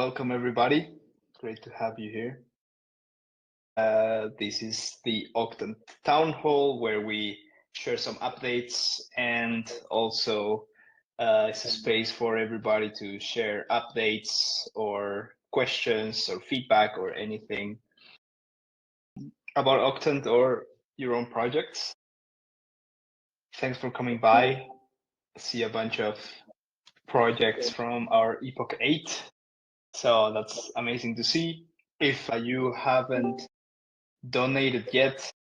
welcome everybody. Great to have you here. This is the Octant Town Hall where we share some updates and also it's a space for everybody to share updates or questions or feedback or anything about Octant or your own projects. Thanks for coming by. I see a bunch of projects from our Epoch 8. So that's amazing to see. If you haven't donated yet,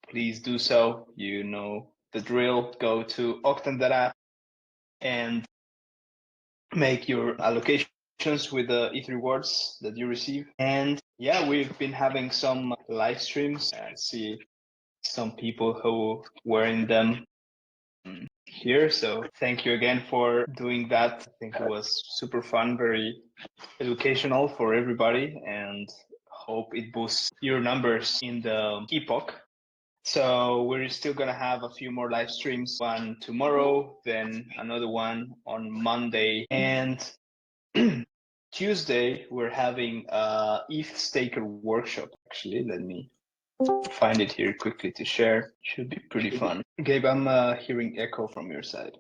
please do so. You know the drill. Go to Octant.app and make your allocations with the ETH rewards that you receive. And yeah, we've been having some live streams. I see some people who were in them here. So thank you again for doing that. I think it was super fun, very educational for everybody, and hope it boosts your numbers in the Epoch. So we're still gonna have a few more live streams, one tomorrow, then another one on Monday, and Tuesday we're having a ETH Staker workshop. Actually, let me find it here quickly to share. Should be pretty fun. Gabe, I'm hearing echo from your side.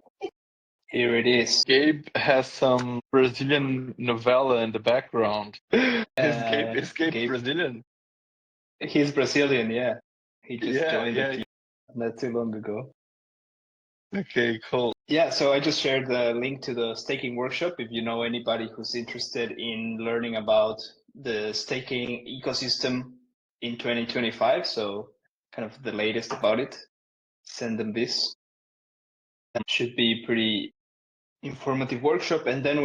Here it is. Gabe has some Brazilian novella in the background. Is Gabe Brazilian? He's Brazilian, yeah. He just joined the team not too long ago. Okay, cool. Yeah, so I just shared the link to the staking workshop if you know anybody who's interested in learning about the staking ecosystem in 2025. So kind of the latest about it, send them this. It should be pretty informative workshop. And then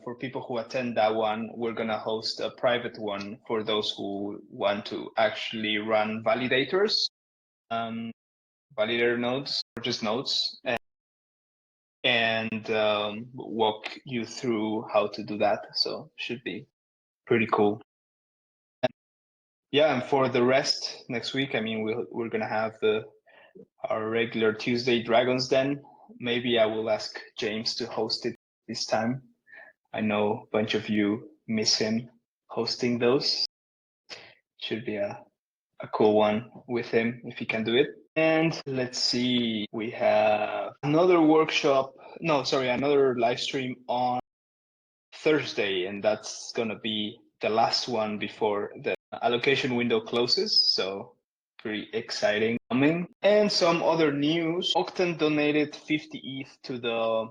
for people who attend that one, we're gonna host a private one for those who want to actually run validators, validator nodes or just nodes, and walk you through how to do that. So should be pretty cool. Yeah, and for the rest next week, I mean, we're gonna have our regular Tuesday Dragons Den. Maybe I will ask James to host it this time. I know a bunch of you miss him hosting those. Should be a cool one with him if he can do it. And let's see, we have another live stream on Thursday, and that's gonna be the last one before the allocation window closes. So pretty exciting coming. And some other news. Octant donated 50 ETH to the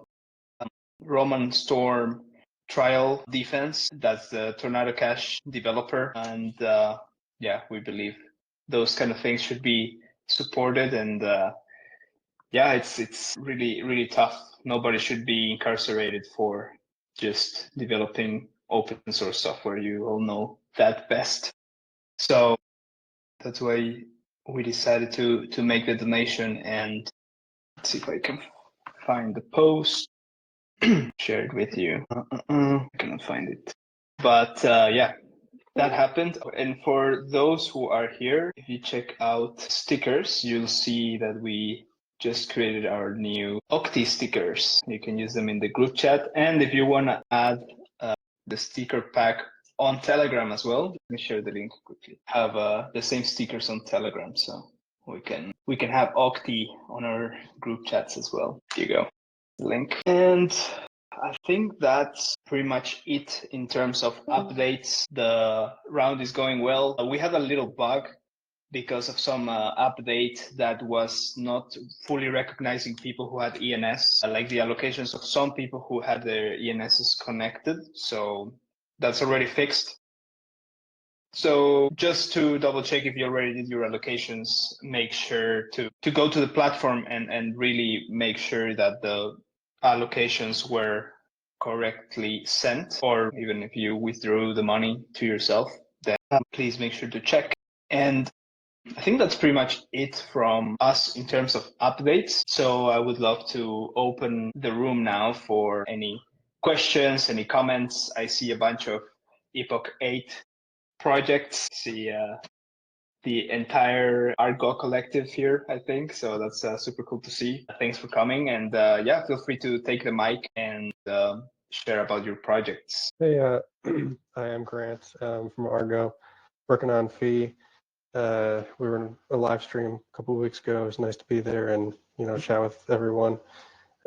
Roman Storm trial defense. That's the Tornado Cash developer. And yeah, we believe those kind of things should be supported. And yeah, it's really, really tough. Nobody should be incarcerated for just developing open source software. You all know that best. So that's why we decided to make the donation. And let's see if I can find the post. Share it with you. I cannot find it. But yeah, that happened. And for those who are here, if you check out stickers, you'll see that we just created our new Octi stickers. You can use them in the group chat. And if you want to add the sticker pack on Telegram as well, let me share the link quickly. Have the same stickers on Telegram, so we can have Octi on our group chats as well. Here you go. Link. And I think that's pretty much it in terms of updates. The round is going well. We had a little bug because of some update that was not fully recognizing people who had ENS, like the allocations of some people who had their ENSs connected. So that's already fixed. So just to double check if you already did your allocations, make sure to go to the platform and really make sure that the allocations were correctly sent, or even if you withdrew the money to yourself, then please make sure to check. And I think that's pretty much it from us in terms of updates. So I would love to open the room now for any questions, any comments. I see a bunch of Epoch 8 projects. See the entire Argo Collective here, I think. So that's super cool to see. Thanks for coming. And yeah, feel free to take the mic and share about your projects. Hey, I am Grant from Argo, working on Fee. We were in a live stream a couple of weeks ago. It was nice to be there and chat with everyone.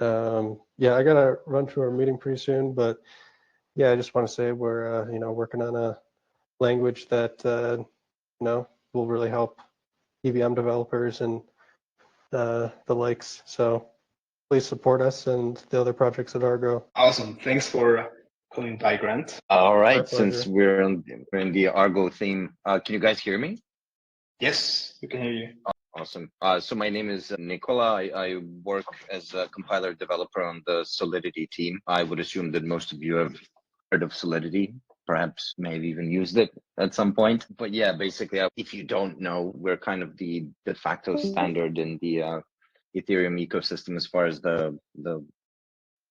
Yeah, I gotta run to our meeting pretty soon, but yeah, I just want to say we're working on a language that will really help EVM developers and the likes. So please support us and the other projects at Argo. Awesome. Thanks for coming by, Grant. All right, since we're in the Argo theme, can you guys hear me? Yes, we can hear you. Awesome. So my name is Nicola. I work as a compiler developer on the Solidity team. I would assume that most of you have heard of Solidity, perhaps maybe even used it at some point. But yeah, basically, if you don't know, we're kind of the de facto standard in the Ethereum ecosystem as far as the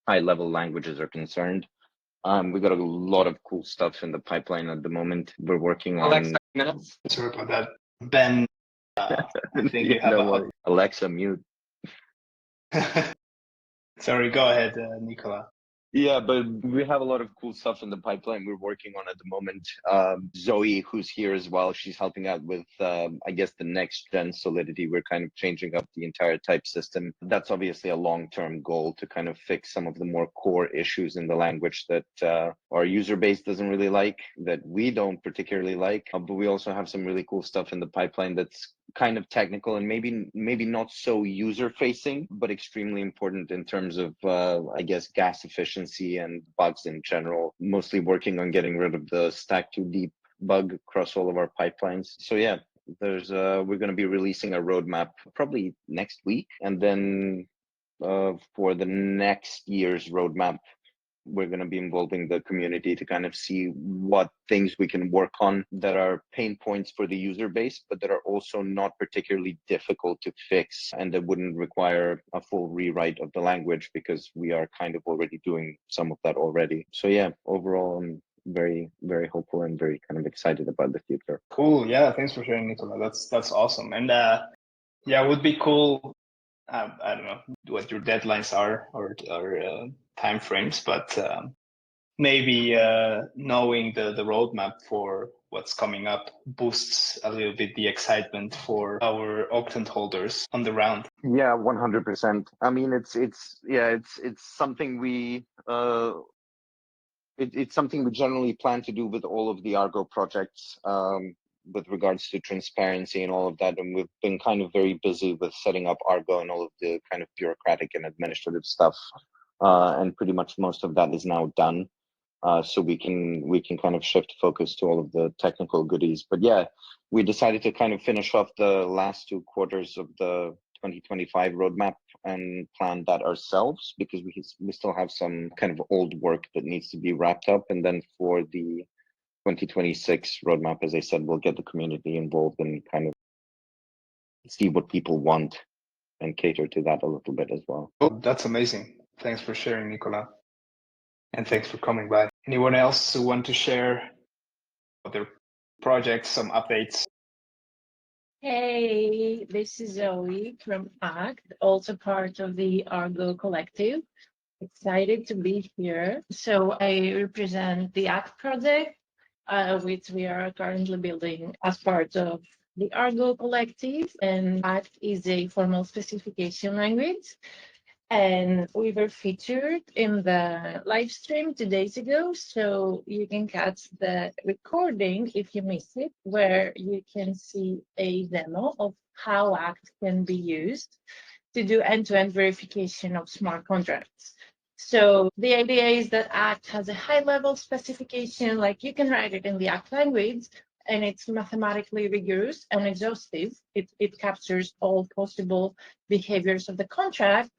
high-level languages are concerned. We got a lot of cool stuff in the pipeline at the moment. We're working on. Sorry about that, Ben. I think you have Alexa, mute. Sorry, go ahead, Nicola. Yeah, but we have a lot of cool stuff in the pipeline we're working on at the moment. Zoe, who's here as well, she's helping out with, I guess, the next gen Solidity. We're kind of changing up the entire type system. That's obviously a long-term goal to kind of fix some of the more core issues in the language that our user base doesn't really like, that we don't particularly like. But we also have some really cool stuff in the pipeline that's kind of technical and maybe not so user facing, but extremely important in terms of I guess gas efficiency and bugs in general. Mostly working on getting rid of the stack too deep bug across all of our pipelines. So yeah, there's we're going to be releasing a roadmap probably next week, and then for the next year's roadmap, we're going to be involving the community to kind of see what things we can work on that are pain points for the user base, but that are also not particularly difficult to fix and that wouldn't require a full rewrite of the language, because we are kind of already doing some of that already. So yeah, overall, I'm very, very hopeful and very kind of excited about the future. Cool. Yeah, thanks for sharing, Nicola. That's awesome. And yeah, it would be cool. I don't know what your deadlines are or time frames, but maybe knowing the roadmap for what's coming up boosts a little bit the excitement for our Octant holders on the round. Yeah, 100%. I mean, it's something we it's something we generally plan to do with all of the Argo projects. With regards to transparency and all of that. And we've been kind of very busy with setting up Argo and all of the kind of bureaucratic and administrative stuff. And pretty much most of that is now done. So we can kind of shift focus to all of the technical goodies. But yeah, we decided to kind of finish off the last 2 quarters of the 2025 roadmap and plan that ourselves, because we still have some kind of old work that needs to be wrapped up. And then for the 2026 roadmap, as I said, we'll get the community involved and kind of see what people want and cater to that a little bit as well. Oh, that's amazing. Thanks for sharing, Nicola. And thanks for coming by. Anyone else who want to share other projects, some updates? Hey, this is Zoe from ACT, also part of the Argo Collective. Excited to be here. So I represent the ACT project, which we are currently building as part of the Argo Collective. And ACT is a formal specification language. And we were featured in the live stream 2 days ago, so you can catch the recording if you missed it, where you can see a demo of how ACT can be used to do end-to-end verification of smart contracts. So the idea is that ACT has a high-level specification, like you can write it in the ACT language, and it's mathematically rigorous and exhaustive. It captures all possible behaviors of the contract.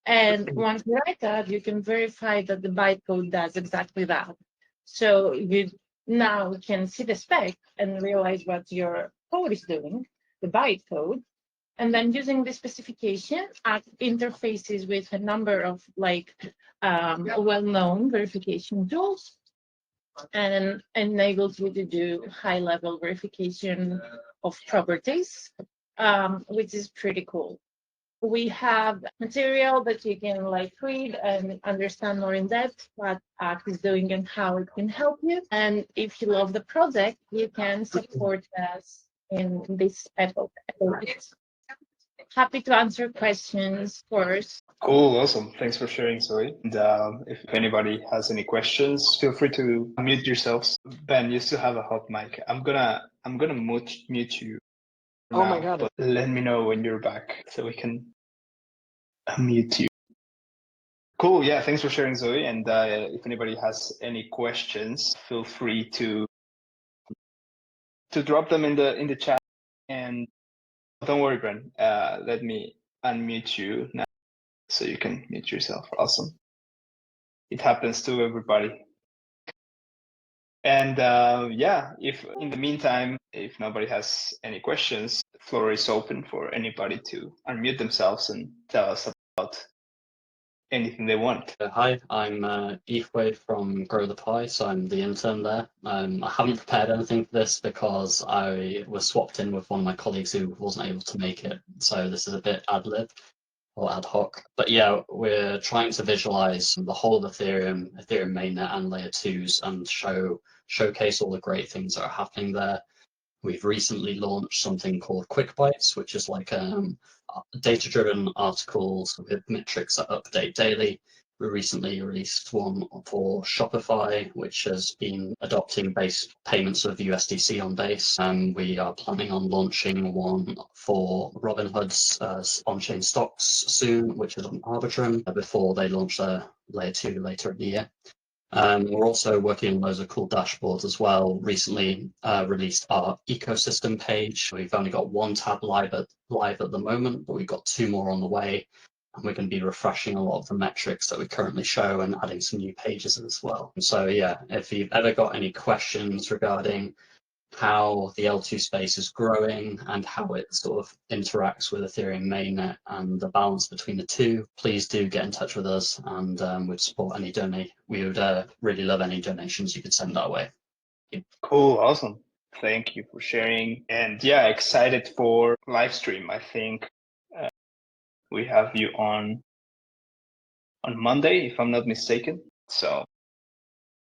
And once you write that, you can verify that the bytecode does exactly that. So you now can see the spec and realize what your code is doing, the bytecode. And then using the specification, ACT interfaces with a number of well-known verification tools and enables you to do high-level verification of properties, which is pretty cool. we have material that you can read and understand more in depth what ACT is doing and how it can help you. And if you love the project, you can support us in this Epoch. Happy to answer questions, of course. Cool, awesome. Thanks for sharing, Zoe. And if anybody has any questions, feel free to unmute yourselves. Ben, you still have a hot mic. I'm gonna mute you. Oh my God! But let me know when you're back so we can unmute you. Cool. Yeah. Thanks for sharing, Zoe. And if anybody has any questions, feel free to drop them in the chat. And don't worry, Bren. Let me unmute you now so you can mute yourself. Awesome. It happens to everybody. And yeah, if in the meantime, if nobody has any questions, the floor is open for anybody to unmute themselves and tell us about anything they want. Hi, I'm Ifwe from Grow the Pie, so I'm the intern there. I haven't prepared anything for this because I was swapped in with one of my colleagues who wasn't able to make it, so this is a bit ad-lib or ad hoc. But yeah, we're trying to visualize the whole of Ethereum mainnet and layer 2s and showcase all the great things that are happening there. We've recently launched something called Quick Bites, which is like data-driven articles with metrics that update daily. We recently released one for Shopify, which has been adopting base payments of USDC on Base. And we are planning on launching one for Robinhood's on-chain stocks soon, which is on Arbitrum, before they launch their layer 2 later in the year. We're also working on loads of cool dashboards as well. Recently released our ecosystem page. We've only got one tab live at the moment, but we've got 2 more on the way. And we're going to be refreshing a lot of the metrics that we currently show and adding some new pages as well. So yeah, if you've ever got any questions regarding how the L2 space is growing and how it sort of interacts with Ethereum mainnet and the balance between the two, please do get in touch with us, and we'd support any donate. We would really love any donations you could send our way. Cool, awesome. Thank you for sharing. And yeah, excited for live stream. I think we have you on Monday, if I'm not mistaken. So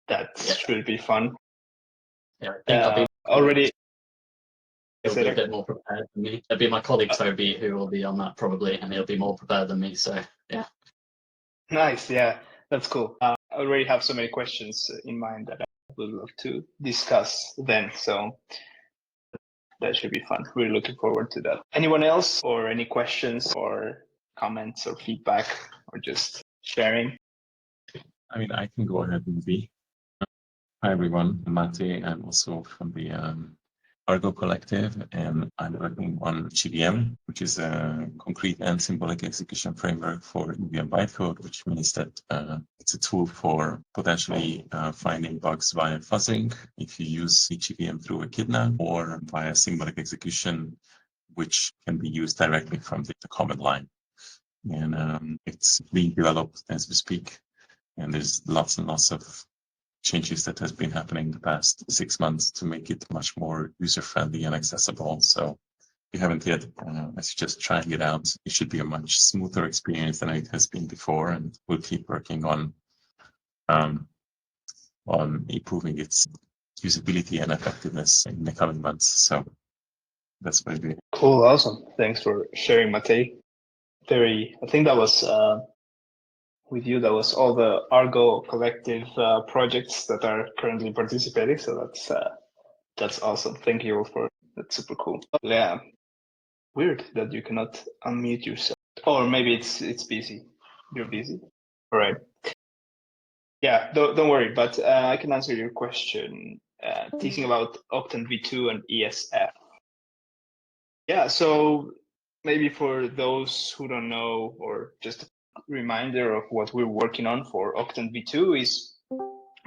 that should be fun. Yeah, I think I'll be already. He'll be a bit more prepared than me. It'll be my colleague Toby who will be on that probably, and he'll be more prepared than me. So yeah. Nice, yeah, that's cool. I already have so many questions in mind that I would love to discuss then. So that should be fun. Really looking forward to that. Anyone else, or any questions or comments or feedback, or just sharing? I mean, I can go ahead and be. Hi everyone, I'm Mate. I'm also from the Argo Collective, and I'm working on GVM, which is a concrete and symbolic execution framework for EVM bytecode, which means that it's a tool for potentially finding bugs via fuzzing if you use GVM through Echidna, or via symbolic execution, which can be used directly from the command line. And it's being developed as we speak, and there's lots and lots of changes that has been happening the past 6 months to make it much more user-friendly and accessible. So if you haven't yet, I suggest trying it out. It should be a much smoother experience than it has been before, and we'll keep working on improving its usability and effectiveness in the coming months. So that's what I do. Cool, awesome. Thanks for sharing, Mate. I think that was with you, that was all the Argo Collective projects that are currently participating. So that's awesome. Thank you all for that's super cool. Yeah, weird that you cannot unmute yourself, or maybe it's busy. You're busy. All right. Yeah, don't worry. But I can answer your question. Teasing about Octant V2 and ESF. Yeah, so maybe for those who don't know, or just a reminder of what we're working on for Octant V2 is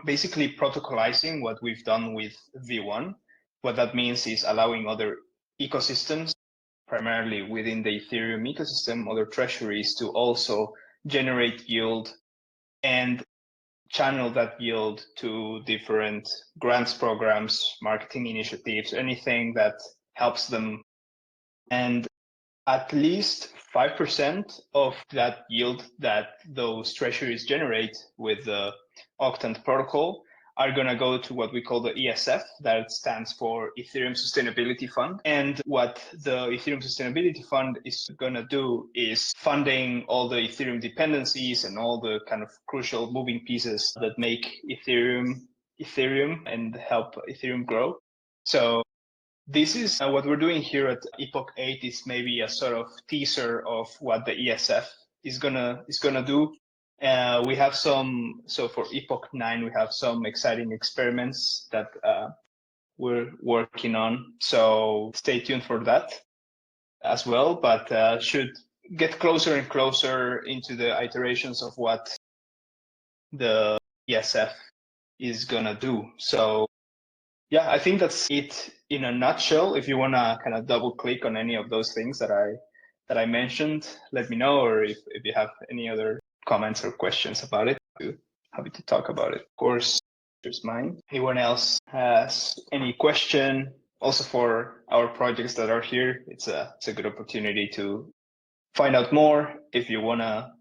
basically protocolizing what we've done with V1. What that means is allowing other ecosystems, primarily within the Ethereum ecosystem, other treasuries, to also generate yield and channel that yield to different grants programs, marketing initiatives, anything that helps them. And at least 5% of that yield that those treasuries generate with the Octant protocol are going to go to what we call the ESF, that stands for Ethereum Sustainability Fund. And what the Ethereum Sustainability Fund is going to do is funding all the Ethereum dependencies and all the kind of crucial moving pieces that make Ethereum and help Ethereum grow. So this is what we're doing here at Epoch 8 is maybe a sort of teaser of what the ESF is gonna do. We have so for Epoch 9, we have some exciting experiments that we're working on. So stay tuned for that as well, but should get closer and closer into the iterations of what the ESF is gonna do. So yeah, I think that's it in a nutshell. If you want to kind of double click on any of those things that I mentioned, let me know, or if you have any other comments or questions about it, happy to talk about it. Of course, there's mine. Anyone else has any question? Also for our projects that are here, it's a good opportunity to find out more. If you wanna,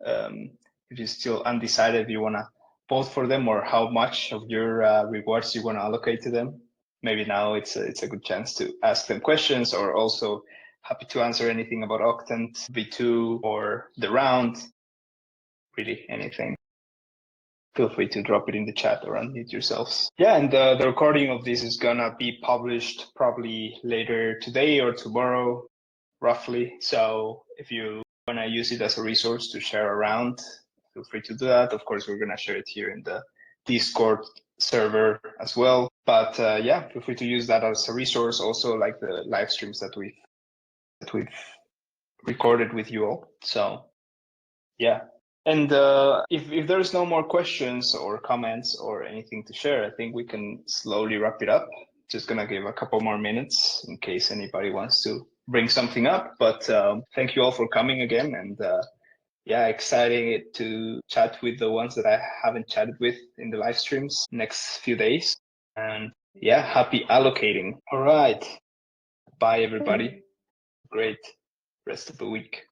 if you're still undecided, if you wanna vote for them or how much of your rewards you wanna allocate to them. Maybe now it's a good chance to ask them questions, or also happy to answer anything about Octant, V2, or the round, really anything. Feel free to drop it in the chat or unmute yourselves. Yeah, and the recording of this is gonna be published probably later today or tomorrow, roughly. So if you wanna use it as a resource to share around, feel free to do that. Of course, we're gonna share it here in the Discord server as well. But yeah, feel free to use that as a resource. Also, like the live streams that we've recorded with you all. So yeah, and if there's no more questions or comments or anything to share, I think we can slowly wrap it up. Just gonna give a couple more minutes in case anybody wants to bring something up. But thank you all for coming again, and yeah, exciting to chat with the ones that I haven't chatted with in the live streams next few days. And yeah, happy allocating. All right. Bye, everybody. Great rest of the week.